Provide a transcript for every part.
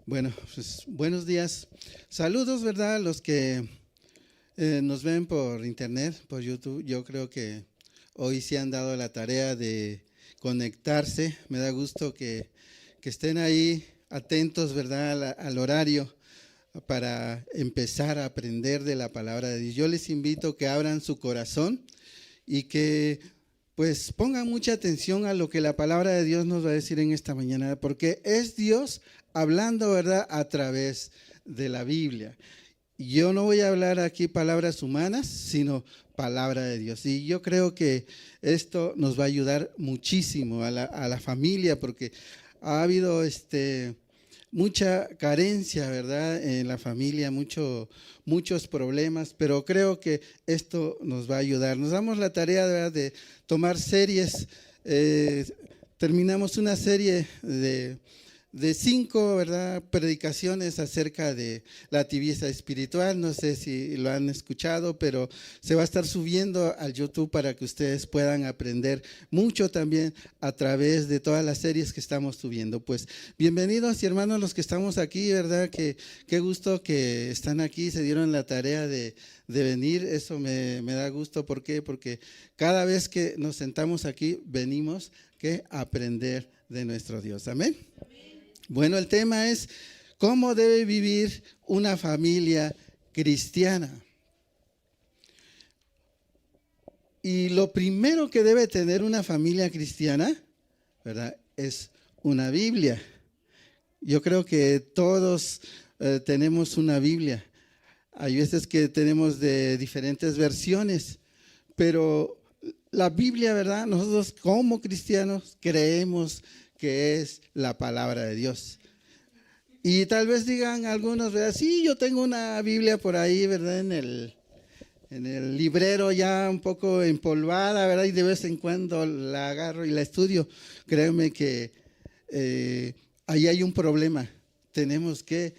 Bueno, pues buenos días. Saludos, ¿verdad? Los que nos ven por internet, por YouTube. Yo creo que hoy sí han dado la tarea de conectarse. Me da gusto que estén ahí atentos, ¿verdad? Al horario para empezar a aprender de la palabra de Dios. Yo les invito a que abran su corazón y que pues pongan mucha atención a lo que la palabra de Dios nos va a decir en esta mañana, porque es Dios hablando, ¿verdad?, a través de la Biblia. Yo no voy a hablar aquí palabras humanas, sino palabra de Dios. Y yo creo que esto nos va a ayudar muchísimo a la familia, porque ha habido mucha carencia, ¿verdad?, en la familia, muchos problemas, pero creo que esto nos va a ayudar. Nos damos la tarea, ¿verdad?, de tomar series. Terminamos una serie de 5, ¿verdad?, predicaciones acerca de la tibieza espiritual. No sé si lo han escuchado, pero se va a estar subiendo al YouTube para que ustedes puedan aprender mucho también a través de todas las series que estamos subiendo. Pues bienvenidos y hermanos los que estamos aquí, ¿verdad? Qué gusto que están aquí, se dieron la tarea de venir. Eso me da gusto. ¿Por qué? Porque cada vez que nos sentamos aquí venimos a aprender de nuestro Dios. Amén. Bueno, el tema es cómo debe vivir una familia cristiana. Y lo primero que debe tener una familia cristiana, ¿verdad?, es una Biblia. Yo creo que todos tenemos una Biblia. Hay veces que tenemos de diferentes versiones, pero la Biblia, ¿verdad?, nosotros como cristianos creemos que es la palabra de Dios. Y tal vez digan algunos, ¿verdad?, sí, yo tengo una Biblia por ahí, ¿verdad?, en el librero ya un poco empolvada, ¿verdad?, y de vez en cuando la agarro y la estudio. Créeme que ahí hay un problema. Tenemos que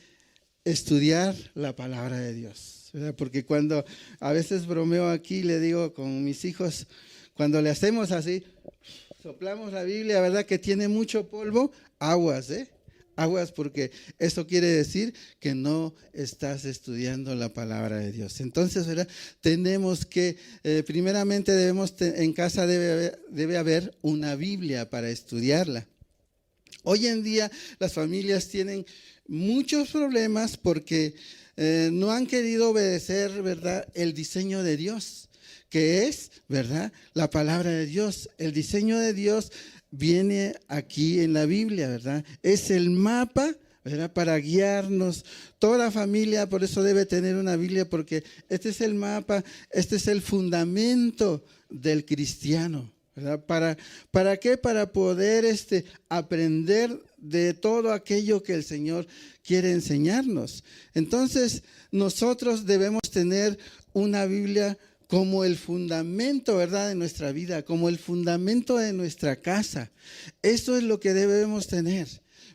estudiar la palabra de Dios, ¿verdad? Porque cuando a veces bromeo aquí, le digo con mis hijos, cuando le hacemos así, soplamos la Biblia, ¿verdad?, que tiene mucho polvo, aguas, aguas, porque eso quiere decir que no estás estudiando la palabra de Dios. Entonces, ¿verdad?, tenemos que, primeramente en casa debe haber una Biblia para estudiarla. Hoy en día las familias tienen muchos problemas porque no han querido obedecer, ¿verdad?, el diseño de Dios, que es, ¿verdad?, la palabra de Dios. El diseño de Dios viene aquí en la Biblia, ¿verdad? Es el mapa, ¿verdad?, para guiarnos. Toda familia por eso debe tener una Biblia, porque este es el mapa, este es el fundamento del cristiano, ¿verdad? ¿Para qué? Para poder aprender de todo aquello que el Señor quiere enseñarnos. Entonces, nosotros debemos tener una Biblia como el fundamento, ¿verdad?, de nuestra vida, como el fundamento de nuestra casa. Eso es lo que debemos tener,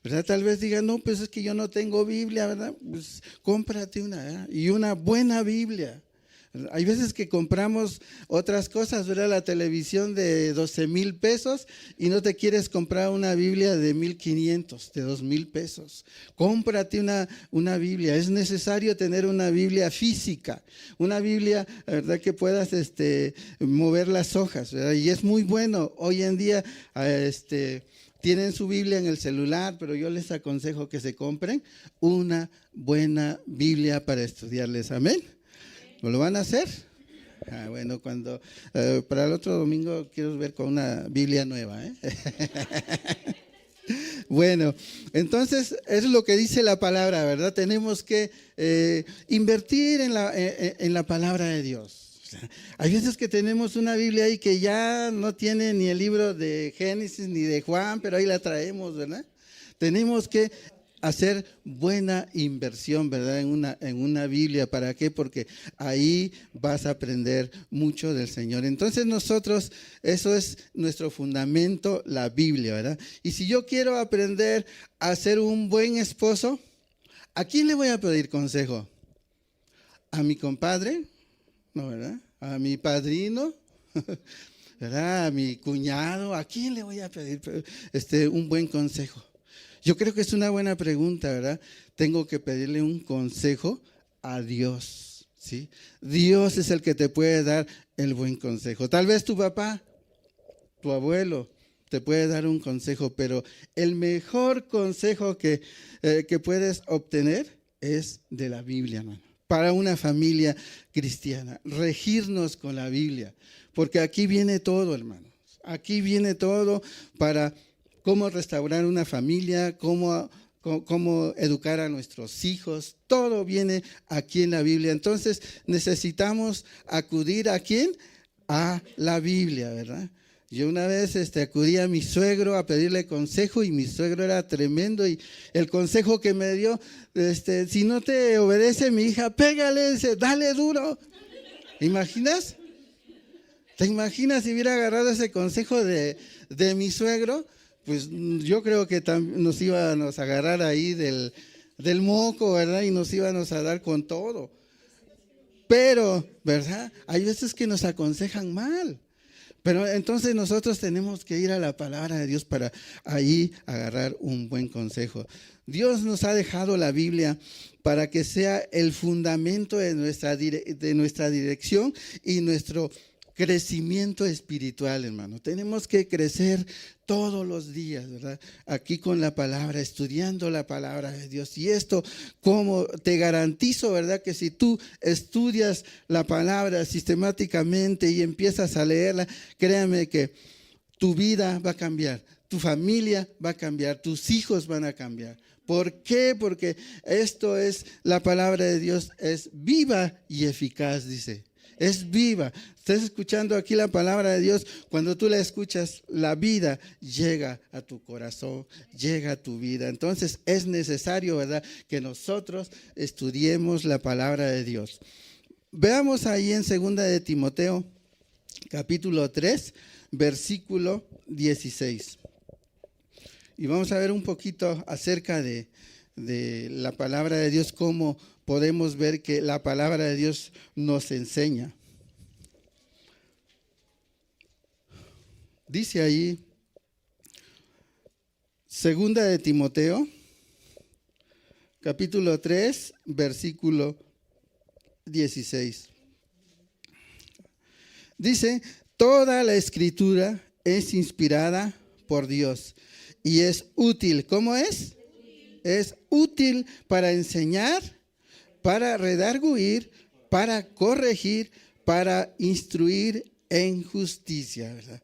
¿verdad? Tal vez digan, no, pues es que yo no tengo Biblia, ¿verdad? Pues cómprate una, ¿verdad?, y una buena Biblia. Hay veces que compramos otras cosas, ¿verdad?, la televisión de 12,000 pesos y no te quieres comprar una Biblia de 1,500, de 2,000 pesos. Cómprate una Biblia. Es necesario tener una Biblia física, una Biblia, ¿verdad?, que puedas mover las hojas, ¿verdad? Y es muy bueno. Hoy en día tienen su Biblia en el celular, pero yo les aconsejo que se compren una buena Biblia para estudiarles. Amén. ¿No lo van a hacer? Bueno, para el otro domingo quiero ver con una Biblia nueva, Bueno, entonces es lo que dice la palabra, ¿verdad? Tenemos que invertir en la palabra de Dios. O sea, hay veces que tenemos una Biblia ahí que ya no tiene ni el libro de Génesis ni de Juan, pero ahí la traemos, ¿verdad? Tenemos que hacer buena inversión, ¿verdad?, en una Biblia. ¿Para qué? Porque ahí vas a aprender mucho del Señor. Entonces nosotros, eso es nuestro fundamento, la Biblia, ¿verdad? Y si yo quiero aprender a ser un buen esposo, ¿a quién le voy a pedir consejo? ¿A mi compadre? No, ¿verdad? ¿A mi padrino? ¿Verdad? ¿A mi cuñado? ¿A quién le voy a pedir un buen consejo? Yo creo que es una buena pregunta, ¿verdad? Tengo que pedirle un consejo a Dios, ¿sí? Dios es el que te puede dar el buen consejo. Tal vez tu papá, tu abuelo te puede dar un consejo, pero el mejor consejo que puedes obtener es de la Biblia, hermano. Para una familia cristiana, regirnos con la Biblia, porque aquí viene todo, hermano. Aquí viene todo para cómo restaurar una familia, cómo educar a nuestros hijos. Todo viene aquí en la Biblia. Entonces necesitamos acudir ¿a quién? A la Biblia, ¿verdad? Yo una vez acudí a mi suegro a pedirle consejo y mi suegro era tremendo y el consejo que me dio, si no te obedece mi hija, pégale, dale duro. ¿Imaginas? ¿Te imaginas si hubiera agarrado ese consejo de mi suegro? Pues yo creo que nos íbamos a agarrar ahí del moco, ¿verdad? Y nos íbamos a dar con todo. Pero, ¿verdad? Hay veces que nos aconsejan mal. Pero entonces nosotros tenemos que ir a la palabra de Dios para ahí agarrar un buen consejo. Dios nos ha dejado la Biblia para que sea el fundamento de nuestra dirección y nuestro crecimiento espiritual, hermano. Tenemos que crecer todos los días, ¿verdad? Aquí con la palabra, estudiando la palabra de Dios. Y esto, como te garantizo, ¿verdad? Que si tú estudias la palabra sistemáticamente y empiezas a leerla, créame que tu vida va a cambiar, tu familia va a cambiar, tus hijos van a cambiar. ¿Por qué? Porque esto es, la palabra de Dios es viva y eficaz, dice. Es viva. Estás escuchando aquí la palabra de Dios. Cuando tú la escuchas, la vida llega a tu corazón, llega a tu vida. Entonces es necesario, ¿verdad?, que nosotros estudiemos la palabra de Dios. Veamos ahí en 2 de Timoteo, capítulo 3, versículo 16. Y vamos a ver un poquito acerca de la palabra de Dios, cómo podemos ver que la palabra de Dios nos enseña. Dice ahí, 2 de Timoteo, capítulo 3, versículo 16. Dice, toda la escritura es inspirada por Dios y es útil. ¿Cómo es? Es útil para enseñar, para redarguir, para corregir, para instruir en justicia, ¿verdad?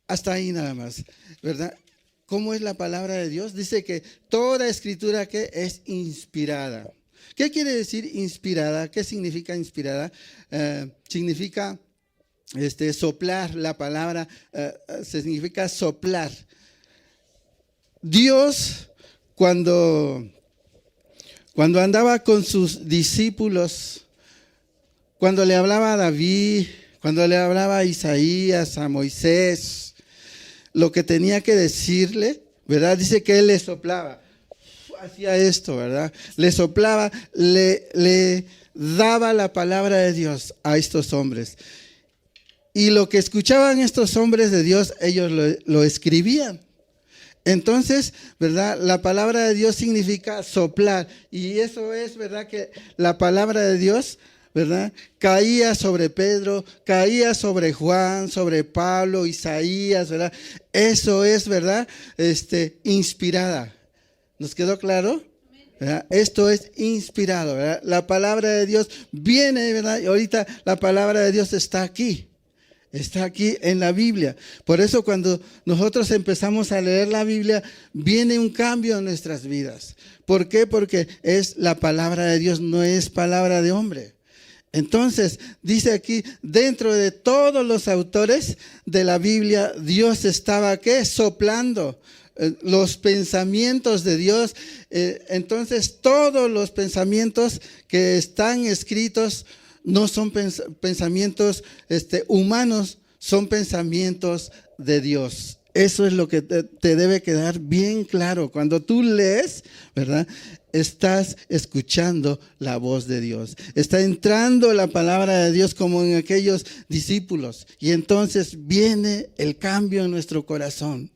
Hasta ahí nada más, ¿verdad? ¿Cómo es la palabra de Dios? Dice que toda escritura que es inspirada. ¿Qué quiere decir inspirada? ¿Qué significa inspirada? Significa soplar, la palabra significa soplar. Dios, cuando andaba con sus discípulos, cuando le hablaba a David, cuando le hablaba a Isaías, a Moisés, lo que tenía que decirle, ¿verdad? Dice que él le soplaba, hacía esto, ¿verdad? Le soplaba, le daba la palabra de Dios a estos hombres. Y lo que escuchaban estos hombres de Dios, ellos lo escribían. Entonces, ¿verdad? La palabra de Dios significa soplar. Y eso es, ¿verdad? Que la palabra de Dios, ¿verdad?, caía sobre Pedro, caía sobre Juan, sobre Pablo, Isaías, ¿verdad? Eso es, ¿verdad?, inspirada. ¿Nos quedó claro? ¿Verdad? Esto es inspirado, ¿verdad? La palabra de Dios viene, ¿verdad? Y ahorita la palabra de Dios está aquí. Está aquí en la Biblia. Por eso cuando nosotros empezamos a leer la Biblia, viene un cambio en nuestras vidas. ¿Por qué? Porque es la palabra de Dios, no es palabra de hombre. Entonces, dice aquí, dentro de todos los autores de la Biblia, Dios estaba, ¿qué?, soplando los pensamientos de Dios. Entonces, todos los pensamientos que están escritos no son pensamientos humanos, son pensamientos de Dios. Eso es lo que te debe quedar bien claro. Cuando tú lees, ¿verdad?, estás escuchando la voz de Dios. Está entrando la palabra de Dios como en aquellos discípulos. Y entonces viene el cambio en nuestro corazón.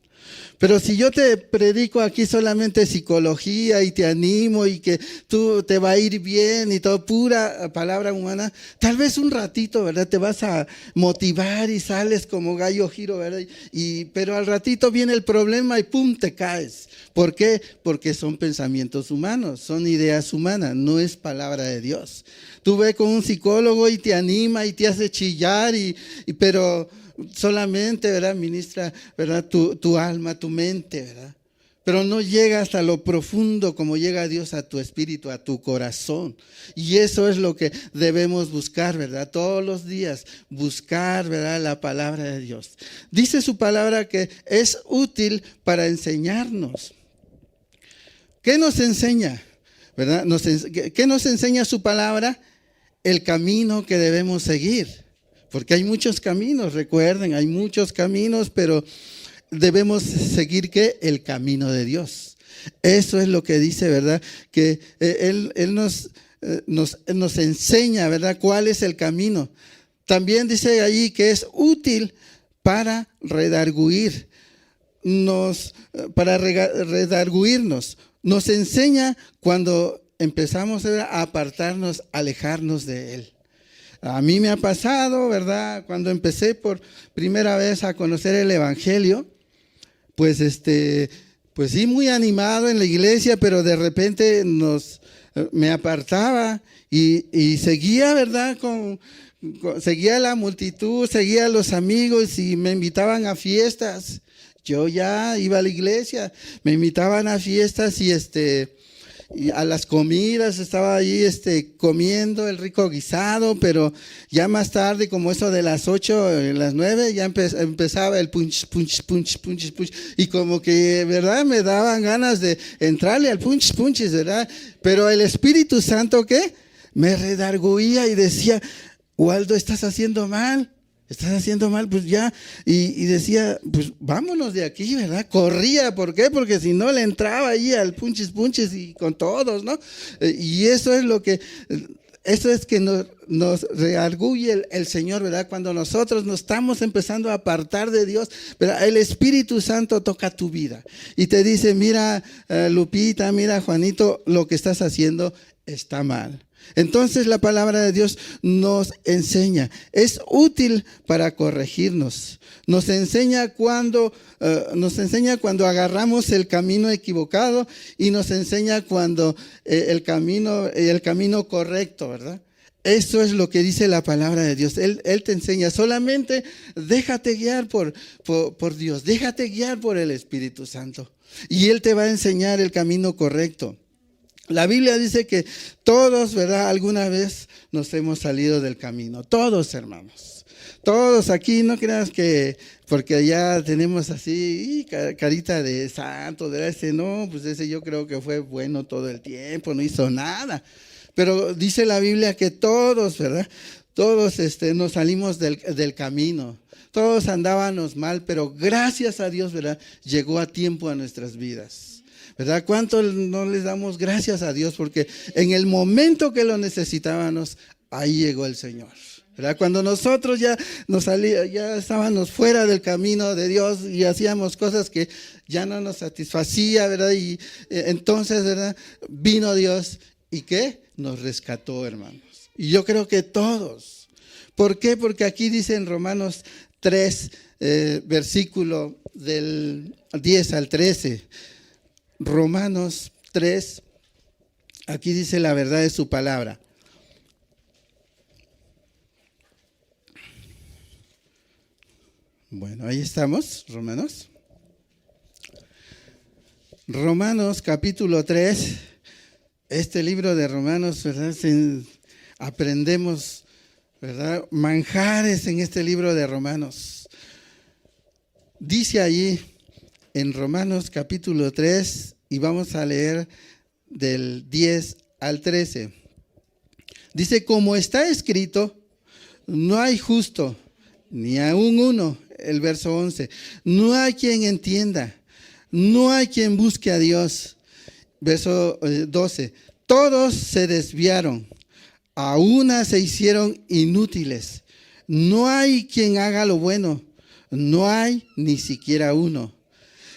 Pero si yo te predico aquí solamente psicología y te animo y que tú te va a ir bien y todo, pura palabra humana, tal vez un ratito, ¿verdad? Te vas a motivar y sales como gallo giro, ¿verdad? Pero al ratito viene el problema y ¡pum! Te caes. ¿Por qué? Porque son pensamientos humanos, son ideas humanas, no es palabra de Dios. Tú ves con un psicólogo y te anima y te hace chillar, pero solamente, ¿verdad? Ministra, ¿verdad? Tu alma, tu mente, ¿verdad? Pero no llega hasta lo profundo como llega Dios a tu espíritu, a tu corazón. Y eso es lo que debemos buscar, ¿verdad? Todos los días buscar, ¿verdad? La palabra de Dios. Dice su palabra que es útil para enseñarnos. ¿Qué nos enseña? ¿Verdad? ¿Qué nos enseña su palabra? El camino que debemos seguir. Porque hay muchos caminos, recuerden, hay muchos caminos, pero debemos seguir ¿qué? El camino de Dios. Eso es lo que dice, ¿verdad? Que Él nos enseña, ¿verdad? ¿Cuál es el camino? También dice ahí que es útil para redarguir, redarguirnos. Nos enseña cuando empezamos a apartarnos, alejarnos de Él. A mí me ha pasado, ¿verdad? Cuando empecé por primera vez a conocer el Evangelio, pues sí, muy animado en la iglesia, pero de repente me apartaba y seguía, ¿verdad? Seguía la multitud, seguía a los amigos y me invitaban a fiestas. Yo ya iba a la iglesia, me invitaban a fiestas y a las comidas, estaba ahí comiendo el rico guisado, pero ya más tarde, como eso de las 8, las 9, ya empezaba el punch, punch, punch, punch, punch, y como que, ¿verdad? Me daban ganas de entrarle al punch, punch, ¿verdad? Pero el Espíritu Santo, ¿qué? Me redarguía y decía, Waldo, estás haciendo mal, pues ya, y decía, pues vámonos de aquí, ¿verdad? Corría, ¿por qué? Porque si no le entraba ahí al punches, punches y con todos, ¿no? Y eso es que nos redarguye el Señor, ¿verdad? Cuando nosotros nos estamos empezando a apartar de Dios, ¿verdad? El Espíritu Santo toca tu vida y te dice, mira, Lupita, mira, Juanito, lo que estás haciendo está mal. Entonces la palabra de Dios nos enseña, es útil para corregirnos, nos enseña cuando agarramos el camino equivocado y nos enseña cuando el camino correcto, ¿verdad? Eso es lo que dice la palabra de Dios. Él te enseña, solamente déjate guiar por Dios, déjate guiar por el Espíritu Santo y Él te va a enseñar el camino correcto. La Biblia dice que todos, ¿verdad? Alguna vez nos hemos salido del camino. Todos, hermanos. Todos aquí, no creas que porque ya tenemos así carita de santo, de no, pues ese yo creo que fue bueno todo el tiempo, no hizo nada. Pero dice la Biblia que todos, ¿verdad? Todos nos salimos del camino. Todos andábamos mal, pero gracias a Dios, ¿verdad? Llegó a tiempo a nuestras vidas. ¿Verdad? ¿Cuánto no les damos gracias a Dios? Porque en el momento que lo necesitábamos, ahí llegó el Señor. ¿Verdad? Cuando nosotros ya estábamos fuera del camino de Dios y hacíamos cosas que ya no nos satisfacía, ¿verdad? Y entonces, ¿verdad? Vino Dios y ¿qué? Nos rescató, hermanos. Y yo creo que todos. ¿Por qué? Porque aquí dice en Romanos 3, versículo del 10 al 13. Romanos 3, aquí dice la verdad de su palabra. Bueno, ahí estamos, Romanos. Romanos capítulo 3, este libro de Romanos, ¿verdad? Aprendemos, ¿verdad? Manjares en este libro de Romanos. Dice allí, en Romanos capítulo 3, y vamos a leer del 10 al 13. Dice, como está escrito, no hay justo, ni aún uno, el verso 11. No hay quien entienda, no hay quien busque a Dios. Verso 12. Todos se desviaron, a una se hicieron inútiles. No hay quien haga lo bueno, no hay ni siquiera uno.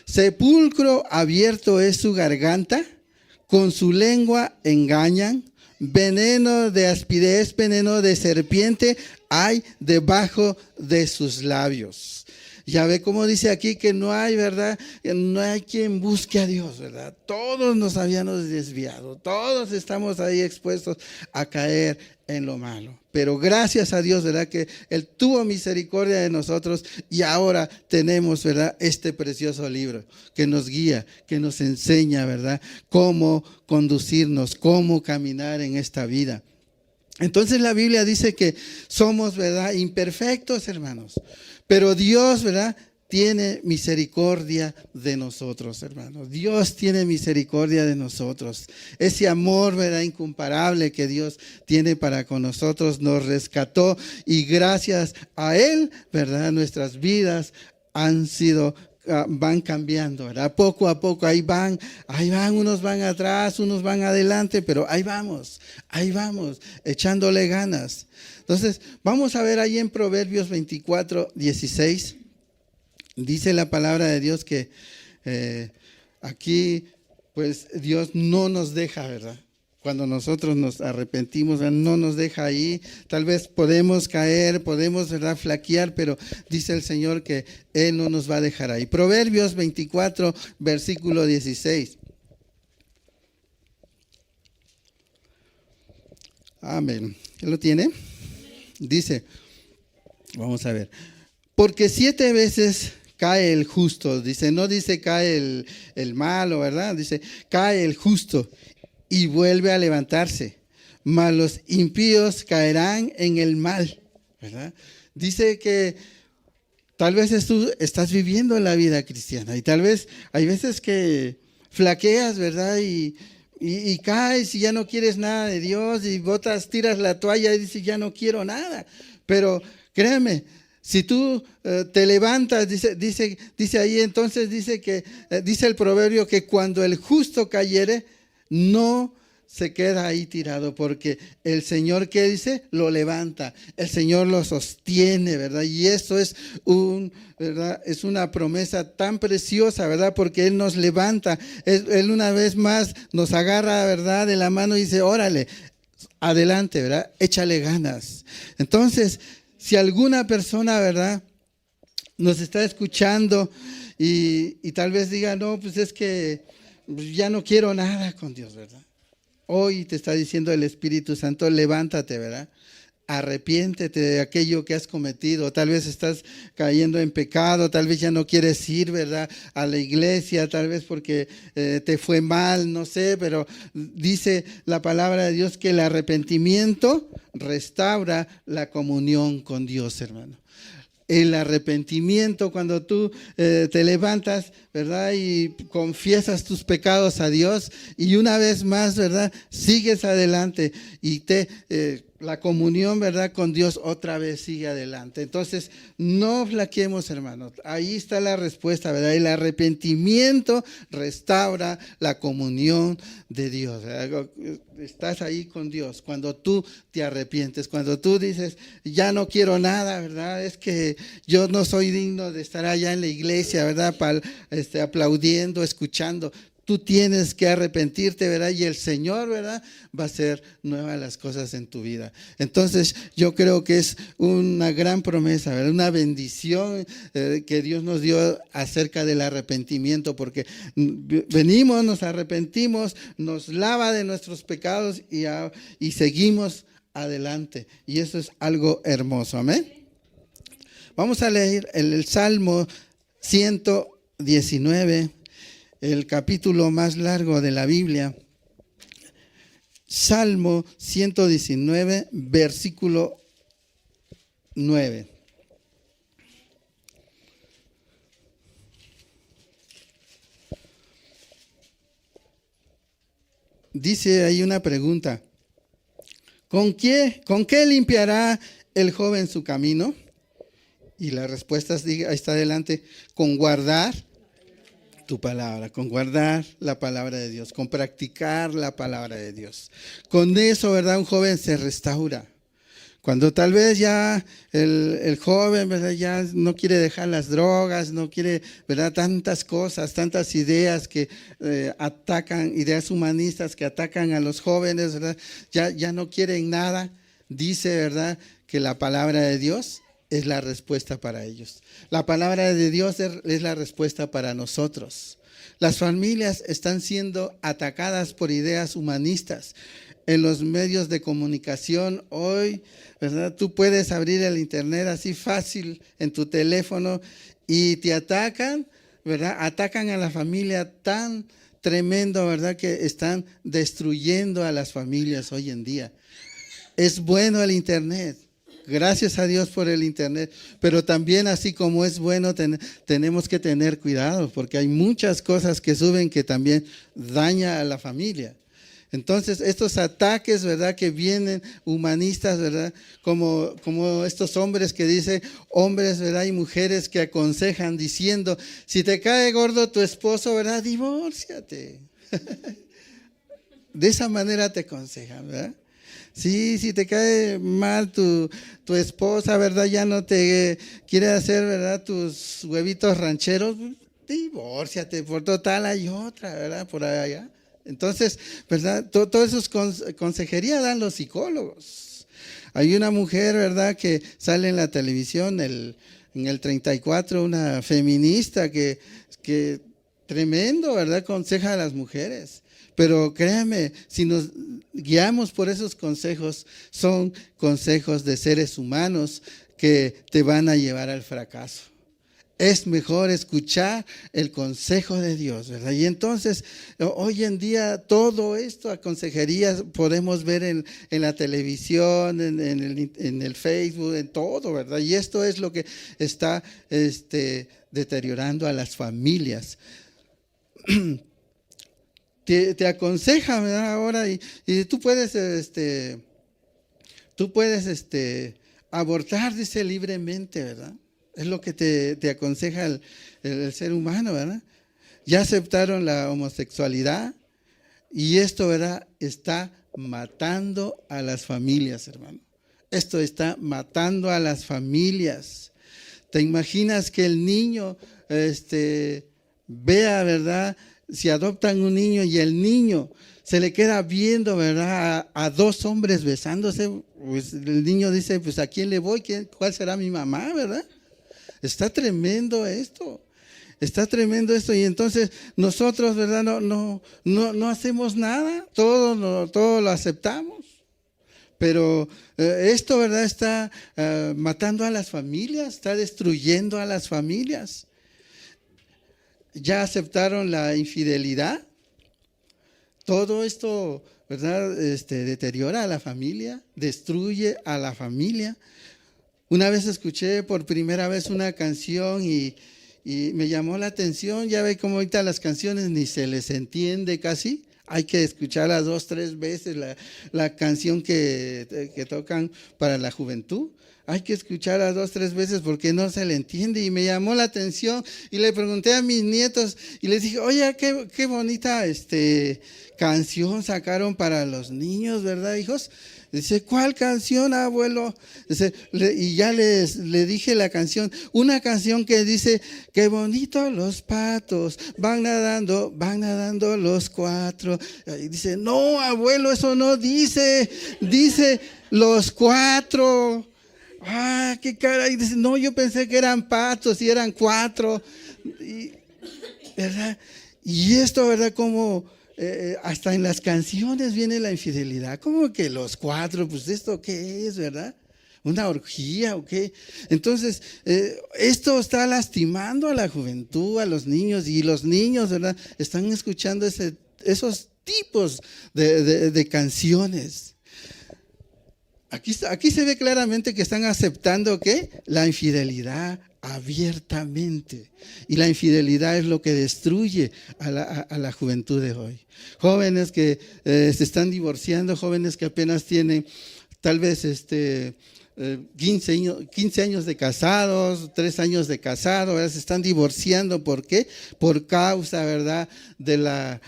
Sepulcro abierto es su garganta, con su lengua engañan. Veneno de aspidez, veneno de serpiente hay debajo de sus labios. Ya ve cómo dice aquí que no hay, ¿verdad? No hay quien busque a Dios, ¿verdad? Todos nos habíamos desviado, todos estamos ahí expuestos a caer en lo malo. Pero gracias a Dios, ¿verdad? Que Él tuvo misericordia de nosotros y ahora tenemos, ¿verdad? Este precioso libro que nos guía, que nos enseña, ¿verdad? Cómo conducirnos, cómo caminar en esta vida. Entonces la Biblia dice que somos, ¿verdad? Imperfectos, hermanos. Pero Dios, ¿verdad? Tiene misericordia de nosotros, hermanos. Dios tiene misericordia de nosotros. Ese amor, ¿verdad? Incomparable que Dios tiene para con nosotros nos rescató y gracias a Él, ¿verdad? Nuestras vidas van cambiando, ¿verdad? Poco a poco, ahí van, unos van atrás, unos van adelante, pero ahí vamos, echándole ganas. Entonces, vamos a ver ahí en Proverbios 24:16, dice la palabra de Dios que aquí, pues Dios no nos deja, ¿verdad? Cuando nosotros nos arrepentimos, no nos deja ahí. Tal vez podemos caer, podemos, ¿verdad?, flaquear, pero dice el Señor que Él no nos va a dejar ahí. Proverbios 24, versículo 16. Amén. ¿Él lo tiene? Dice, vamos a ver. Porque 7 veces cae el justo. Dice, no dice cae el malo, ¿verdad? Dice, cae el justo y vuelve a levantarse, mas los impíos caerán en el mal, ¿verdad? Dice que tal vez tú estás viviendo la vida cristiana y tal vez hay veces que flaqueas, ¿verdad? Y caes y ya no quieres nada de Dios y tiras la toalla y dices, ya no quiero nada. Pero créeme, si tú te levantas, dice ahí, entonces dice el proverbio que cuando el justo cayere, no se queda ahí tirado, porque el Señor, ¿qué dice? Lo levanta, el Señor lo sostiene, ¿verdad? Y eso es ¿verdad? Es una promesa tan preciosa, ¿verdad? Porque Él nos levanta, Él una vez más nos agarra, ¿verdad?, de la mano y dice, órale, adelante, ¿verdad? Échale ganas. Entonces, si alguna persona, ¿verdad?, nos está escuchando y tal vez diga, no, pues es que ya no quiero nada con Dios, ¿verdad? Hoy te está diciendo el Espíritu Santo, levántate, ¿verdad? Arrepiéntete de aquello que has cometido. Tal vez estás cayendo en pecado, tal vez ya no quieres ir, ¿verdad?, a la iglesia, tal vez porque te fue mal, no sé, pero dice la palabra de Dios que el arrepentimiento restaura la comunión con Dios, hermano. El arrepentimiento, cuando tú te levantas, ¿verdad?, y confiesas tus pecados a Dios y una vez más, ¿verdad?, sigues adelante y la comunión, ¿verdad?, con Dios otra vez sigue adelante. Entonces, no flaqueemos, hermanos. Ahí está la respuesta, ¿verdad? El arrepentimiento restaura la comunión de Dios, ¿verdad? Estás ahí con Dios cuando tú te arrepientes, cuando tú dices, ya no quiero nada, ¿verdad? Es que yo no soy digno de estar allá en la iglesia, ¿verdad?, aplaudiendo, escuchando. Tú tienes que arrepentirte, ¿verdad? Y el Señor, ¿verdad?, va a hacer nuevas las cosas en tu vida. Entonces, yo creo que es una gran promesa, ¿verdad?, una bendición que Dios nos dio acerca del arrepentimiento, porque venimos, nos arrepentimos, nos lava de nuestros pecados y seguimos adelante. Y eso es algo hermoso, amén. Vamos a leer el Salmo 119. El capítulo más largo de la Biblia, Salmo 119, versículo 9. Dice ahí una pregunta, ¿con qué limpiará el joven su camino? Y la respuesta está adelante, con guardar tu palabra, con guardar la palabra de Dios, con practicar la palabra de Dios. Con eso, ¿verdad?, un joven se restaura. Cuando tal vez ya el joven, ¿verdad?, ya no quiere dejar las drogas, no quiere, ¿verdad?, tantas cosas, tantas ideas que atacan, ideas humanistas que atacan a los jóvenes, ¿verdad?, ya no quieren nada. Dice, ¿verdad?, que la palabra de Dios es la respuesta para ellos. La palabra de Dios es la respuesta para nosotros. Las familias están siendo atacadas por ideas humanistas. En los medios de comunicación hoy, ¿verdad?, tú puedes abrir el internet así fácil en tu teléfono y te atacan, ¿verdad? Atacan a la familia tan tremendo, ¿verdad?, que están destruyendo a las familias hoy en día. Es bueno el internet. Gracias a Dios por el internet, pero también así como es bueno, tenemos que tener cuidado porque hay muchas cosas que suben que también daña a la familia. Entonces, estos ataques, ¿verdad?, que vienen humanistas, ¿verdad?, como estos hombres que dicen, hombres, ¿verdad?, y mujeres que aconsejan diciendo, si te cae gordo tu esposo, ¿verdad?, divórciate. De esa manera te aconsejan, ¿verdad? Sí, si te cae mal tu esposa, ¿verdad?, ya no te quiere hacer, ¿verdad?, tus huevitos rancheros, divórciate, por total hay otra, ¿verdad?, por allá. Entonces, ¿verdad?, todas esas consejerías dan los psicólogos. Hay una mujer, ¿verdad?, que sale en la televisión en el 34, una feminista que tremendo, ¿verdad?, aconseja a las mujeres. Pero créanme, si nos guiamos por esos consejos, son consejos de seres humanos que te van a llevar al fracaso. Es mejor escuchar el consejo de Dios, ¿verdad? Y entonces, hoy en día, todo esto, a consejerías, podemos ver en la televisión, en el Facebook, en todo, ¿verdad? Y esto es lo que está deteriorando a las familias. Te aconseja, ¿verdad?, ahora y tú puedes abortar, dice, libremente, ¿verdad? Es lo que te aconseja el ser humano, ¿verdad? Ya aceptaron la homosexualidad y esto, ¿verdad?, está matando a las familias, hermano. Esto está matando a las familias. ¿Te imaginas que el niño vea, ¿verdad?, si adoptan un niño y el niño se le queda viendo, ¿verdad?, a dos hombres besándose? Pues el niño dice, pues ¿a quién le voy? ¿Cuál será mi mamá, verdad? Está tremendo esto. Está tremendo esto. Y entonces nosotros, ¿verdad?, no hacemos nada. Todo lo aceptamos. Pero esto, ¿verdad?, está matando a las familias, está destruyendo a las familias. Ya aceptaron la infidelidad. Todo esto, ¿verdad?, deteriora a la familia, destruye a la familia. Una vez escuché por primera vez una canción y me llamó la atención. Ya ve cómo ahorita las canciones ni se les entiende casi. Hay que escucharlas 2, 3 veces la canción que tocan para la juventud. Hay que escucharla 2, 3 veces porque no se le entiende. Y me llamó la atención y le pregunté a mis nietos y les dije, oye, qué bonita canción sacaron para los niños, ¿verdad, hijos? Dice, ¿cuál canción, abuelo? Dice, y ya le dije la canción, una canción que dice, qué bonito los patos, van nadando los 4. Y dice, no, abuelo, eso no dice los 4. Ah, qué cara. Y dice, no, yo pensé que eran patos y eran 4. ¿Verdad? Y esto, ¿verdad? Como hasta en las canciones viene la infidelidad. ¿Cómo que los 4? Pues ¿esto qué es, verdad? ¿Una orgía o qué? Entonces, esto está lastimando a la juventud, a los niños. Y los niños, ¿verdad?, están escuchando esos tipos de canciones. Aquí se ve claramente que están aceptando ¿qué? La infidelidad abiertamente. Y la infidelidad es lo que destruye a la juventud de hoy. Jóvenes que se están divorciando, jóvenes que apenas tienen tal vez 15 años de casados, 3 años de casado, ¿verdad? Se están divorciando. ¿Por qué? Por causa, ¿verdad?, de la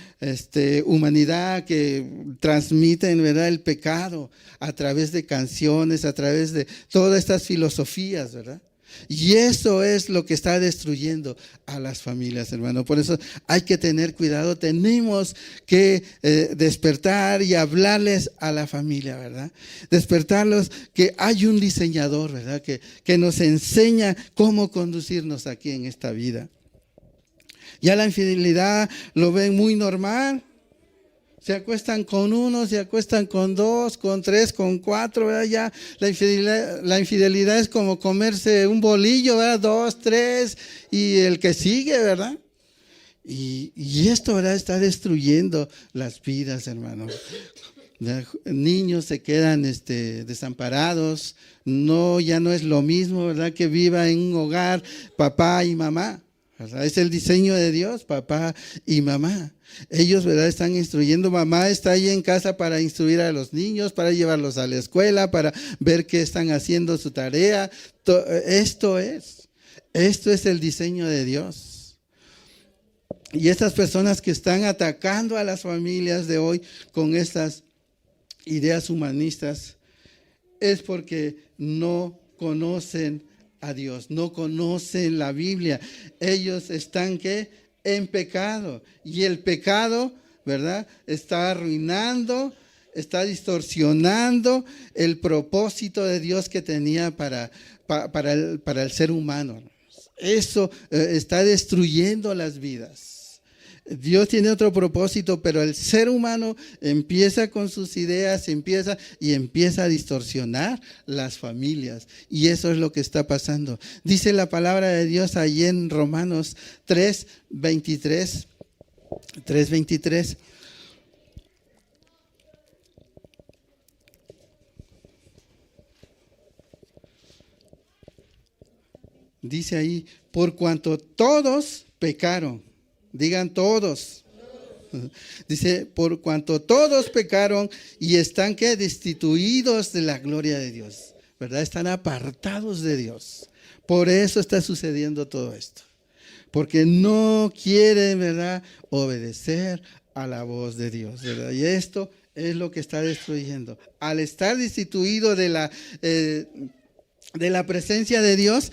humanidad que transmiten, ¿verdad?, el pecado a través de canciones, a través de todas estas filosofías, ¿verdad? Y eso es lo que está destruyendo a las familias, hermano. Por eso hay que tener cuidado. Tenemos que despertar y hablarles a la familia, ¿verdad? Despertarlos que hay un diseñador, ¿verdad? Que nos enseña cómo conducirnos aquí en esta vida. Ya la infidelidad lo ven muy normal. Se acuestan con uno, se acuestan con 2, con 3, con 4, ¿verdad? Ya la infidelidad es como comerse un bolillo, ¿verdad? 2, 3 y el que sigue, ¿verdad? Y esto, ¿verdad?, está destruyendo las vidas, hermanos. Niños se quedan desamparados. Ya no es lo mismo, ¿verdad?, que viva en un hogar papá y mamá, ¿verdad? Es el diseño de Dios, papá y mamá. Ellos, ¿verdad?, están instruyendo. Mamá está ahí en casa para instruir a los niños, para llevarlos a la escuela, para ver qué están haciendo su tarea. Esto es el diseño de Dios. Y estas personas que están atacando a las familias de hoy con estas ideas humanistas es porque no conocen a Dios, no conocen la Biblia. Ellos están en pecado, y el pecado, ¿verdad?, está arruinando, está distorsionando el propósito de Dios que tenía para el ser humano. Eso está destruyendo las vidas. Dios tiene otro propósito, pero el ser humano empieza con sus ideas, empieza a distorsionar las familias. Y eso es lo que está pasando. Dice la palabra de Dios allí en Romanos 3:23. Dice ahí, por cuanto todos pecaron. Digan todos. Dice, por cuanto todos pecaron y están destituidos de la gloria de Dios, ¿verdad? Están apartados de Dios. Por eso está sucediendo todo esto. Porque no quieren, ¿verdad?, obedecer a la voz de Dios, ¿verdad? Y esto es lo que está destruyendo. Al estar destituido de la presencia de Dios,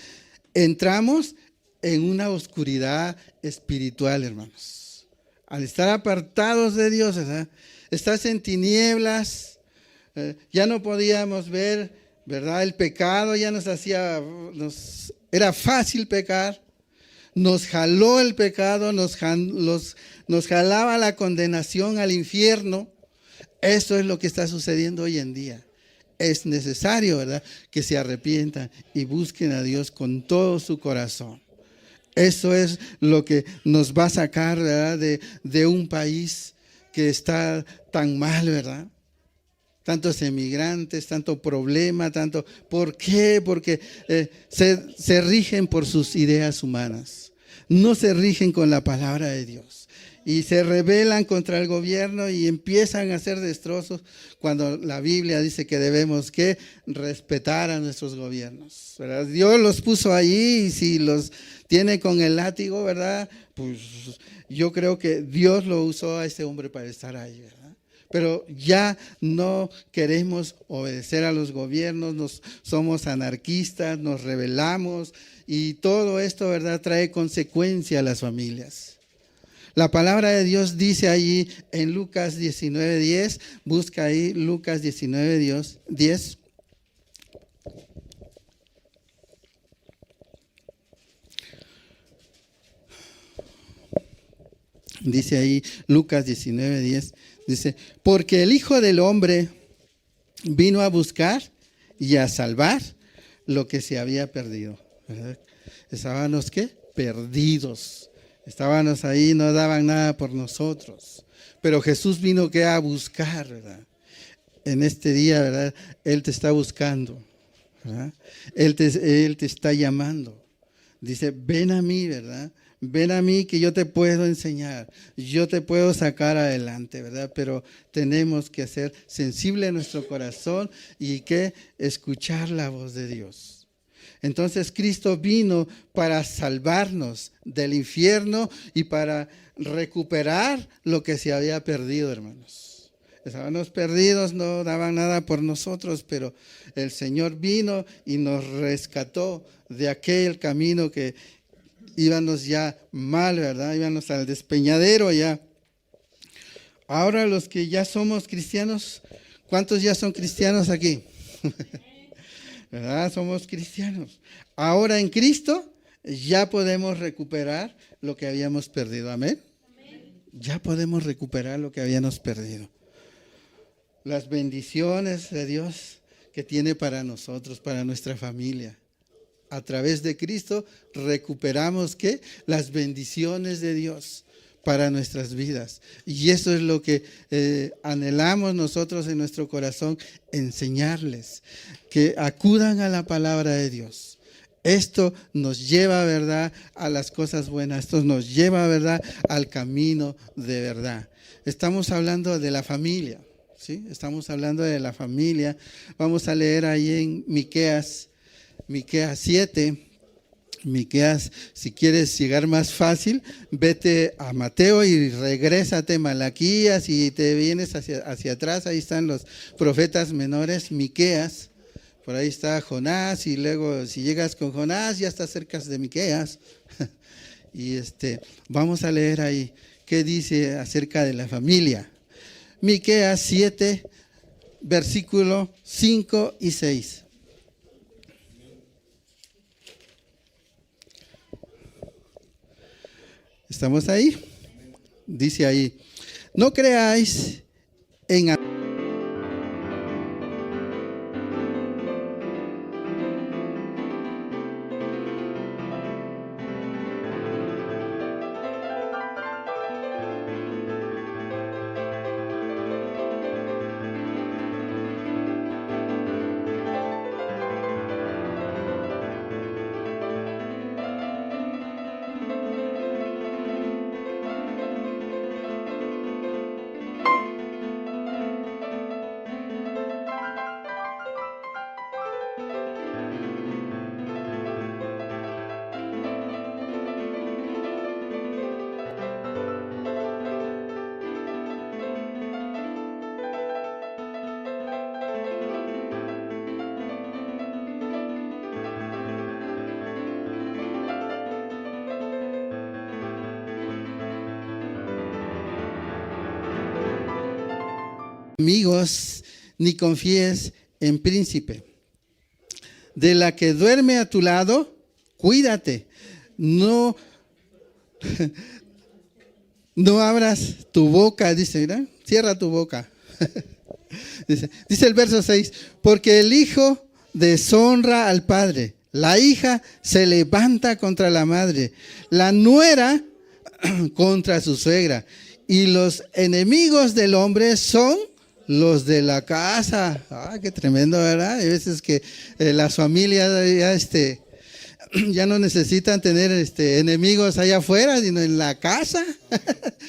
entramos en una oscuridad espiritual, hermanos. Al estar apartados de Dios, ¿verdad?, estás en tinieblas, ya no podíamos ver, ¿verdad?, el pecado, ya era fácil pecar, nos jaló el pecado, nos jalaba la condenación al infierno. Eso es lo que está sucediendo hoy en día. Es necesario, ¿verdad?, que se arrepientan y busquen a Dios con todo su corazón. Eso es lo que nos va a sacar, ¿verdad?, de un país que está tan mal, ¿verdad? Tantos emigrantes, tanto problema, tanto. ¿Por qué? Porque se rigen por sus ideas humanas. No se rigen con la palabra de Dios. Y se rebelan contra el gobierno y empiezan a hacer destrozos cuando la Biblia dice que debemos respetar a nuestros gobiernos, ¿verdad? Dios los puso ahí, y si los tiene con el látigo, ¿verdad?, pues yo creo que Dios lo usó a este hombre para estar ahí, ¿verdad? Pero ya no queremos obedecer a los gobiernos, somos anarquistas, nos rebelamos, y todo esto, ¿verdad?, trae consecuencia a las familias. La palabra de Dios dice allí en Lucas 19:10, busca ahí Lucas 19:10. Dice ahí Lucas 19:10, dice, porque el Hijo del Hombre vino a buscar y a salvar lo que se había perdido, ¿verdad? Estábamos, perdidos. Estábamos ahí, no daban nada por nosotros. Pero Jesús vino a buscar, ¿verdad? En este día, ¿verdad?, Él te está buscando, ¿verdad? Él te está llamando. Dice, ven a mí, ¿verdad? ven a mí que yo te puedo enseñar, yo te puedo sacar adelante, ¿verdad? Pero tenemos que ser sensible en nuestro corazón y que escuchar la voz de Dios. Entonces Cristo vino para salvarnos del infierno y para recuperar lo que se había perdido, hermanos. Estábamos perdidos, no daban nada por nosotros, pero el Señor vino y nos rescató de aquel camino que íbamos ya mal, ¿verdad? Íbamos al despeñadero ya. Ahora los que ya somos cristianos, ¿cuántos ya son cristianos aquí? ¿Verdad? Somos cristianos. Ahora en Cristo ya podemos recuperar lo que habíamos perdido. ¿Amén? Ya podemos recuperar lo que habíamos perdido. Las bendiciones de Dios que tiene para nosotros, para nuestra familia. A través de Cristo recuperamos ¿qué? Las bendiciones de Dios para nuestras vidas. Y eso es lo que anhelamos nosotros en nuestro corazón, enseñarles, que acudan a la palabra de Dios. Esto nos lleva, ¿verdad?, a las cosas buenas. Esto nos lleva, ¿verdad?, al camino de verdad. Estamos hablando de la familia, ¿sí? Estamos hablando de la familia. Vamos a leer ahí en Miqueas 7. Miqueas, si quieres llegar más fácil, vete a Mateo y regrésate a Malaquías y te vienes hacia atrás. Ahí están los profetas menores, Miqueas. Por ahí está Jonás y luego si llegas con Jonás ya estás cerca de Miqueas. Y vamos a leer ahí qué dice acerca de la familia. Miqueas 7, versículo 5 y 6. ¿Estamos ahí? Dice ahí, no creáis en amigos, ni confíes en príncipe. De la que duerme a tu lado, cuídate. No abras tu boca, dice, ¿verdad? Cierra tu boca. Dice el verso 6, porque el hijo deshonra al padre, la hija se levanta contra la madre, la nuera contra su suegra, y los enemigos del hombre son los de la casa. Qué tremendo, ¿verdad? Hay veces que las familias ya no necesitan tener enemigos allá afuera, sino en la casa.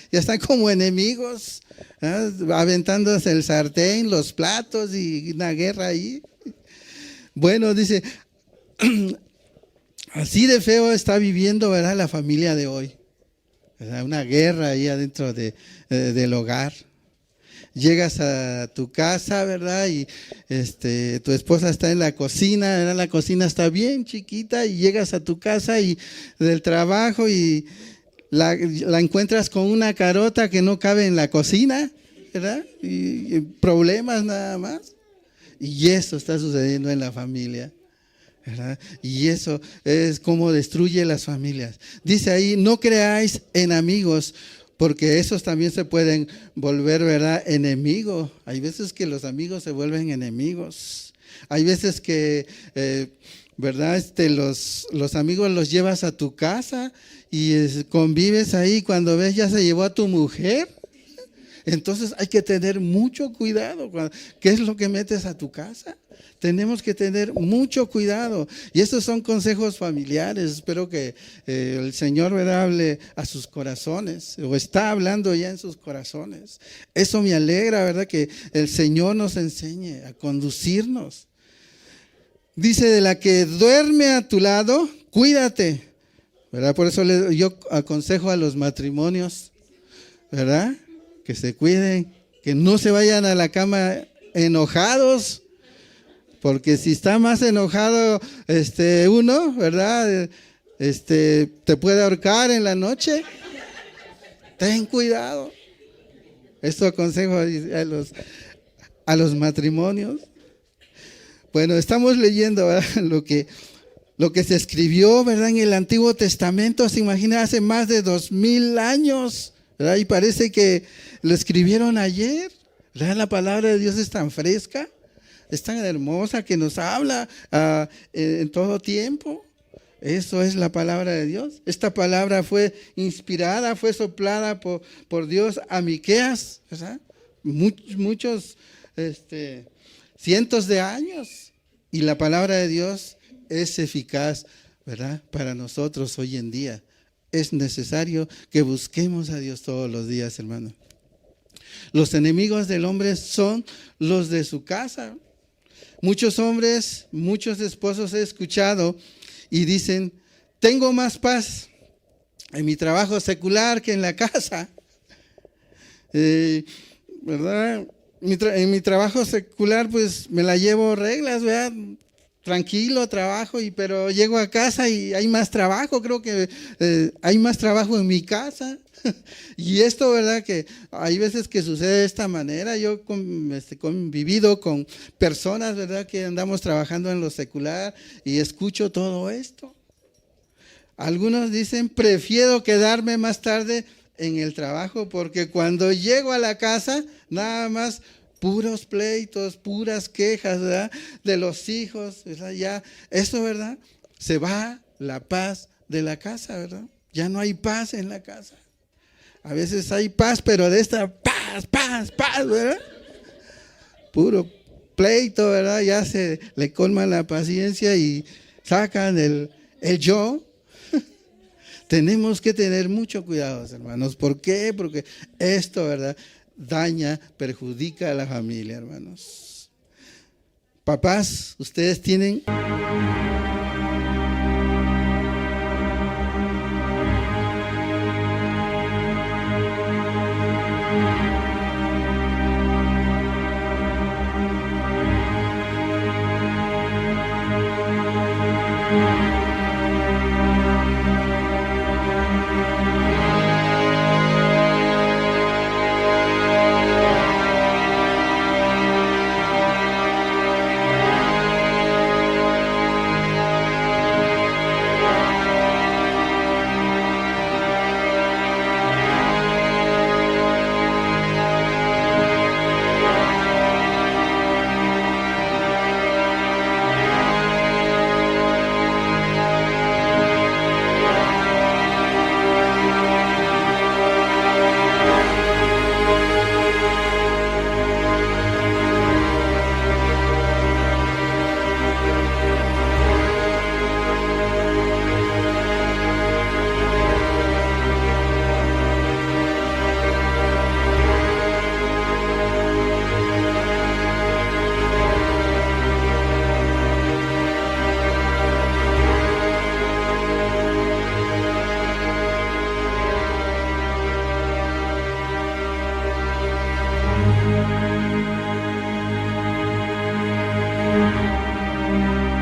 Ya están como enemigos, aventándose el sartén, los platos y una guerra ahí. Bueno, dice, así de feo está viviendo, ¿verdad?, la familia de hoy, ¿verdad? Una guerra ahí adentro del hogar. Llegas a tu casa, ¿verdad? Y tu esposa está en la cocina, ¿verdad? La cocina está bien chiquita y llegas a tu casa y del trabajo y la encuentras con una carota que no cabe en la cocina, ¿verdad? Y problemas nada más. Y eso está sucediendo en la familia, ¿verdad? Y eso es como destruye las familias. Dice ahí, no creáis en amigos, porque esos también se pueden volver, ¿verdad?, enemigos. Hay veces que los amigos se vuelven enemigos. Hay veces que, ¿verdad?, los amigos los llevas a tu casa y convives ahí. Cuando ves ya se llevó a tu mujer, Entonces hay que tener mucho cuidado. ¿Qué es lo que metes a tu casa? Tenemos que tener mucho cuidado. Y estos son consejos familiares. Espero que el Señor, ¿verdad?, hable a sus corazones, o está hablando ya en sus corazones. Eso me alegra, ¿verdad?, que el Señor nos enseñe a conducirnos. Dice, de la que duerme a tu lado, cuídate, ¿verdad? Por eso yo aconsejo a los matrimonios, ¿verdad?, que se cuiden, que no se vayan a la cama enojados, porque si está más enojado uno, ¿verdad?, te puede ahorcar en la noche. Ten cuidado. Esto aconsejo a los matrimonios. Bueno, estamos leyendo, ¿verdad?, lo que se escribió, ¿verdad?, en el Antiguo Testamento. Se imagina, hace más de 2000 años, ¿verdad? Y parece que lo escribieron ayer, ¿verdad? La palabra de Dios es tan fresca, es tan hermosa, que nos habla en todo tiempo. Eso es la palabra de Dios. Esta palabra fue inspirada, fue soplada por Dios a Miqueas, ¿verdad? Muchos cientos de años. Y la palabra de Dios es eficaz, ¿verdad?, para nosotros hoy en día. Es necesario que busquemos a Dios todos los días, hermano. Los enemigos del hombre son los de su casa. Muchos hombres, muchos esposos he escuchado y dicen, tengo más paz en mi trabajo secular que en la casa. ¿Verdad? En mi trabajo secular pues me la llevo reglas, ¿verdad? Tranquilo, trabajo, pero llego a casa y hay más trabajo. Creo que hay más trabajo en mi casa. Y esto, ¿verdad?, que hay veces que sucede de esta manera. Yo he convivido con personas, ¿verdad?, que andamos trabajando en lo secular y escucho todo esto. Algunos dicen, prefiero quedarme más tarde en el trabajo, porque cuando llego a la casa, nada más puros pleitos, puras quejas, ¿verdad?, de los hijos, ¿verdad? Ya, eso, ¿verdad?, se va la paz de la casa, ¿verdad? Ya no hay paz en la casa. A veces hay paz, pero de esta paz, ¿verdad? Puro pleito, ¿verdad? Ya se le colma la paciencia y sacan el yo. Tenemos que tener mucho cuidado, hermanos. ¿Por qué? Porque esto, ¿verdad?, daña, perjudica a la familia, hermanos. Papás, ustedes tienen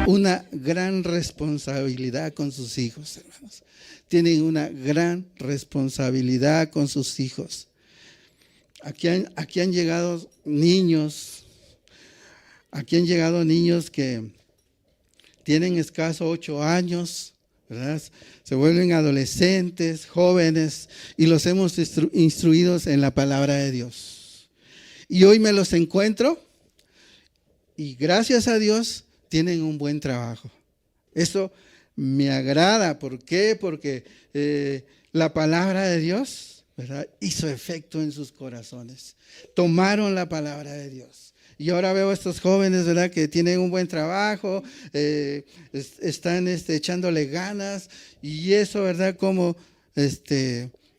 una gran responsabilidad con sus hijos, hermanos. Tienen una gran responsabilidad con sus hijos. Aquí han llegado niños, que tienen escaso 8 años, ¿verdad? Se vuelven adolescentes, jóvenes, y los hemos instruidos en la palabra de Dios. Y hoy me los encuentro y gracias a Dios tienen un buen trabajo. Eso me agrada. ¿Por qué? Porque la palabra de Dios ¿verdad? Hizo efecto en sus corazones. Tomaron la palabra de Dios. Y ahora veo a estos jóvenes, ¿verdad?, que tienen un buen trabajo, están echándole ganas. Y eso, ¿verdad?, como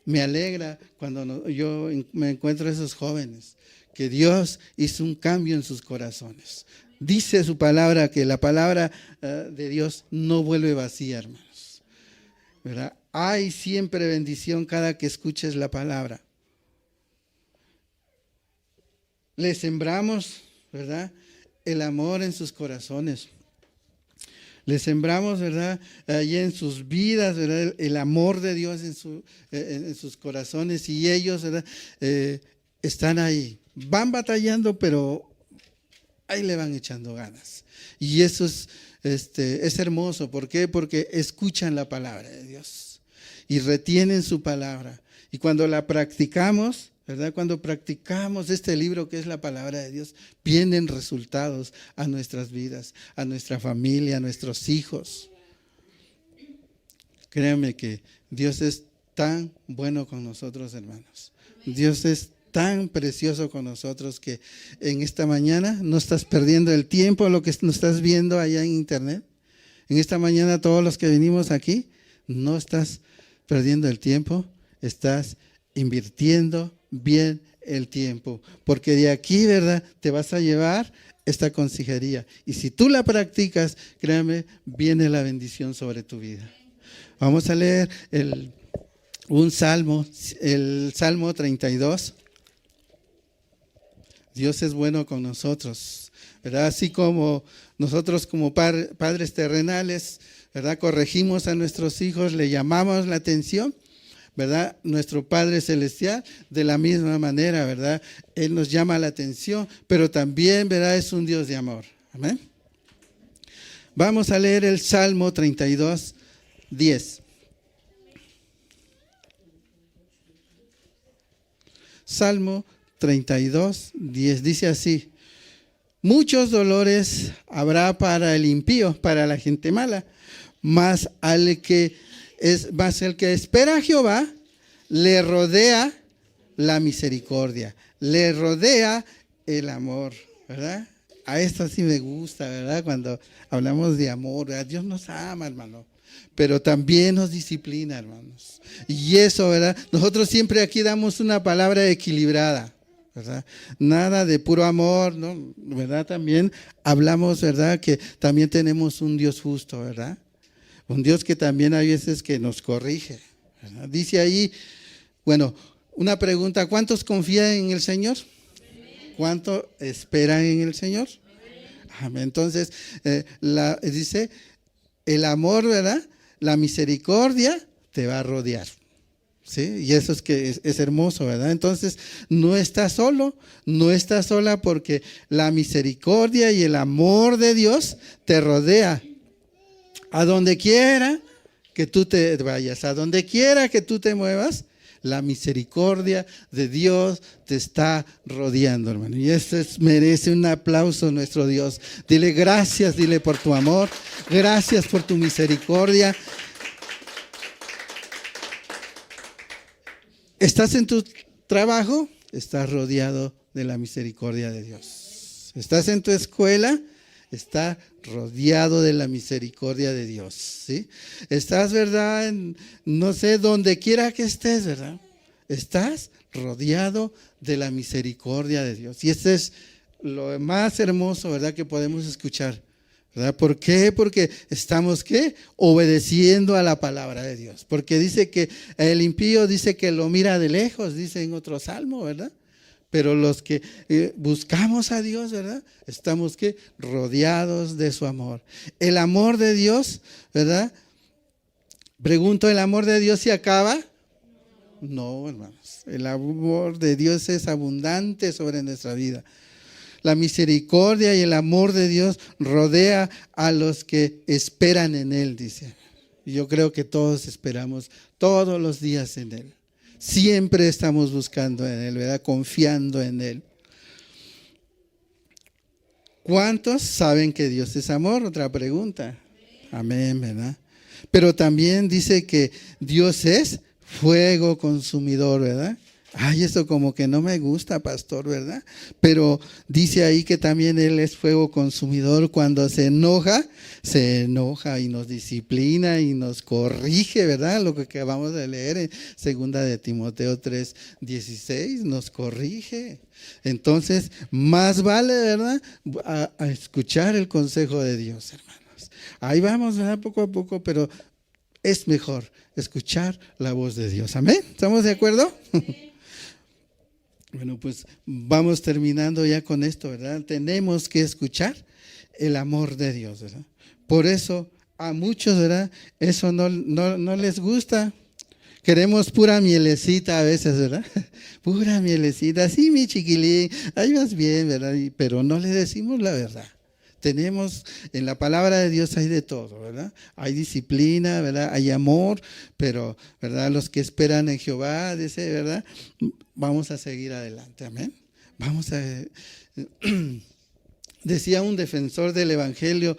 me alegra cuando yo me encuentro a esos jóvenes, que Dios hizo un cambio en sus corazones. Dice su palabra que la palabra de Dios no vuelve vacía, hermanos, ¿verdad? Hay siempre bendición cada que escuches la palabra. Le sembramos, ¿verdad?, el amor en sus corazones. Le sembramos, ¿verdad?, allí en sus vidas, ¿verdad?, el amor de Dios en sus corazones, y ellos, ¿verdad?, están ahí. Van batallando, pero ahí le van echando ganas. Y eso es hermoso. ¿Por qué? Porque escuchan la palabra de Dios y retienen su palabra. Y cuando la practicamos, ¿verdad?, cuando practicamos este libro que es la palabra de Dios, vienen resultados a nuestras vidas, a nuestra familia, a nuestros hijos. Créanme que Dios es tan bueno con nosotros, hermanos. Dios es tan precioso con nosotros que en esta mañana no estás perdiendo el tiempo lo que nos estás viendo allá en internet. En esta mañana todos los que venimos aquí, no estás perdiendo el tiempo, estás invirtiendo bien el tiempo, porque de aquí, ¿verdad?, te vas a llevar esta consejería, y si tú la practicas, créame, viene la bendición sobre tu vida. Vamos a leer un salmo, el Salmo 32. Dios es bueno con nosotros, ¿verdad? Así como nosotros como padres terrenales, ¿verdad?, corregimos a nuestros hijos, le llamamos la atención, ¿verdad? Nuestro Padre Celestial, de la misma manera, ¿verdad?, Él nos llama la atención, pero también, ¿verdad?, es un Dios de amor. Amén. Vamos a leer el Salmo 32, 10. Salmo 32, 10. Dice así: muchos dolores habrá para el impío, para la gente mala, mas el que espera a Jehová, le rodea la misericordia, le rodea el amor, ¿verdad? A esto sí me gusta, ¿verdad? Cuando hablamos de amor, ¿verdad? Dios nos ama, hermano, pero también nos disciplina, hermanos. Y eso, ¿verdad? Nosotros siempre aquí damos una palabra equilibrada, ¿verdad? Nada de puro amor, ¿no? ¿Verdad? También hablamos, ¿verdad?, que también tenemos un Dios justo, ¿verdad? Un Dios que también hay veces que nos corrige, ¿verdad? Dice ahí, bueno, una pregunta: ¿cuántos confían en el Señor? ¿Cuánto esperan en el Señor? Amén. Entonces, dice, el amor, ¿verdad?, la misericordia te va a rodear. ¿Sí? Y eso es que es hermoso, ¿verdad? Entonces, no estás solo, no estás sola, porque la misericordia y el amor de Dios te rodea. A donde quiera que tú te vayas, a donde quiera que tú te muevas, la misericordia de Dios te está rodeando, hermano. Y eso merece un aplauso, nuestro Dios. Dile gracias, dile por tu amor, gracias por tu misericordia. ¿Estás en tu trabajo? Estás rodeado de la misericordia de Dios. ¿Estás en tu escuela? Está rodeado de la misericordia de Dios, ¿sí? Estás, ¿verdad?, no sé, donde quiera que estés, ¿verdad?, estás rodeado de la misericordia de Dios. Y este es lo más hermoso, ¿verdad?, que podemos escuchar, ¿verdad? ¿Por qué? Porque estamos, ¿qué?, obedeciendo a la palabra de Dios. Porque dice que el impío dice que lo mira de lejos, dice en otro salmo, ¿verdad? Pero los que buscamos a Dios, ¿verdad?, estamos, ¿qué?, rodeados de su amor. El amor de Dios, ¿verdad? Pregunto, ¿el amor de Dios se acaba? No, hermanos. El amor de Dios es abundante sobre nuestra vida. La misericordia y el amor de Dios rodea a los que esperan en Él, dice. Y yo creo que todos esperamos todos los días en Él. Siempre estamos buscando en Él, ¿verdad?, confiando en Él. ¿Cuántos saben que Dios es amor? Otra pregunta. Amén, ¿verdad? Pero también dice que Dios es fuego consumidor, ¿verdad? Ay, esto como que no me gusta, pastor, ¿verdad? Pero dice ahí que también Él es fuego consumidor. Cuando se enoja y nos disciplina y nos corrige, ¿verdad? Lo que acabamos de leer en 2 de Timoteo 3:16, nos corrige. Entonces, más vale, ¿verdad? A escuchar el consejo de Dios, hermanos. Ahí vamos, ¿verdad? Poco a poco, pero es mejor escuchar la voz de Dios. ¿Amén? ¿Estamos de acuerdo? Bueno, pues vamos terminando ya con esto, ¿verdad? Tenemos que escuchar el amor de Dios, ¿verdad? Por eso a muchos, ¿verdad? Eso no les gusta. Queremos pura mielecita a veces, ¿verdad? Pura mielecita, sí, mi chiquilín, ahí vas bien, ¿verdad? Pero no le decimos la verdad. Tenemos, en la palabra de Dios hay de todo, ¿verdad? Hay disciplina, ¿verdad? Hay amor, pero, ¿verdad? Los que esperan en Jehová, dice, ¿verdad? Vamos a seguir adelante, amén. Decía un defensor del evangelio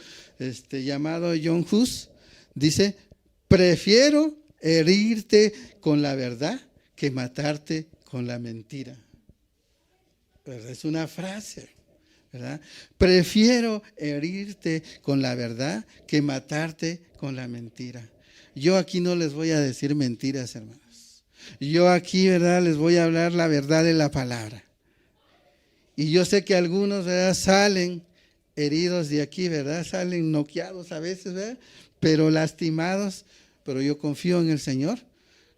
llamado John Hus, dice, prefiero herirte con la verdad que matarte con la mentira. ¿Verdad? Es una frase, ¿verdad? Prefiero herirte con la verdad que matarte con la mentira. Yo aquí no les voy a decir mentiras, hermanos. Yo aquí, ¿verdad? Les voy a hablar la verdad de la palabra. Y yo sé que algunos, ¿verdad? Salen heridos de aquí, ¿verdad? Salen noqueados a veces, ¿verdad? Pero lastimados. Pero yo confío en el Señor,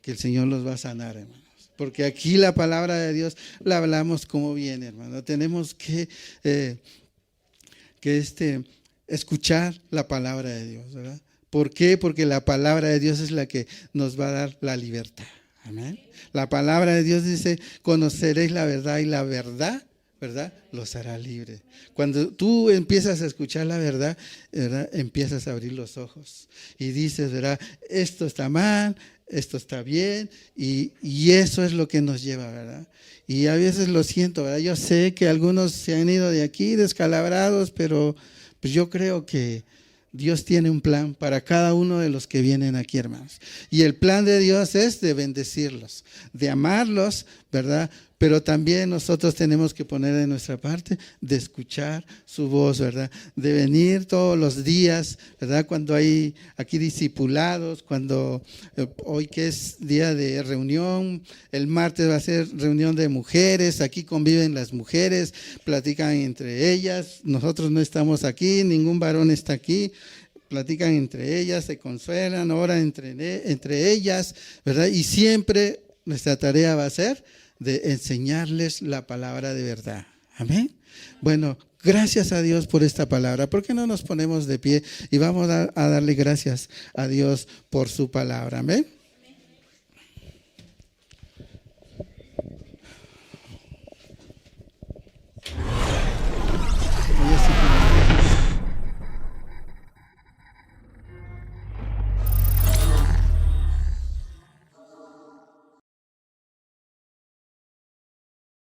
que el Señor los va a sanar, hermanos. Porque aquí la palabra de Dios la hablamos como viene, hermano. Tenemos que escuchar la palabra de Dios, ¿verdad? ¿Por qué? Porque la palabra de Dios es la que nos va a dar la libertad. Amén. La palabra de Dios dice, conoceréis la verdad y la verdad, ¿verdad? Los hará libres. Cuando tú empiezas a escuchar la verdad, ¿verdad? Empiezas a abrir los ojos y dices, ¿verdad? Esto está mal, esto está bien, y eso es lo que nos lleva, ¿verdad? Y a veces lo siento, ¿verdad? Yo sé que algunos se han ido de aquí descalabrados, pero pues yo creo que Dios tiene un plan para cada uno de los que vienen aquí, hermanos. Y el plan de Dios es de bendecirlos, de amarlos, ¿verdad? Pero también nosotros tenemos que poner de nuestra parte, de escuchar su voz, ¿verdad? De venir todos los días, ¿verdad? Cuando hay aquí discipulados, cuando hoy que es día de reunión, el martes va a ser reunión de mujeres, aquí conviven las mujeres, platican entre ellas, nosotros no estamos aquí, ningún varón está aquí. Platican entre ellas, se consuelan, oran entre ellas, ¿verdad? Y siempre nuestra tarea va a ser de enseñarles la palabra de verdad. Amén. Bueno, gracias a Dios por esta palabra. ¿Por qué no nos ponemos de pie y vamos a darle gracias a Dios por su palabra? Amén.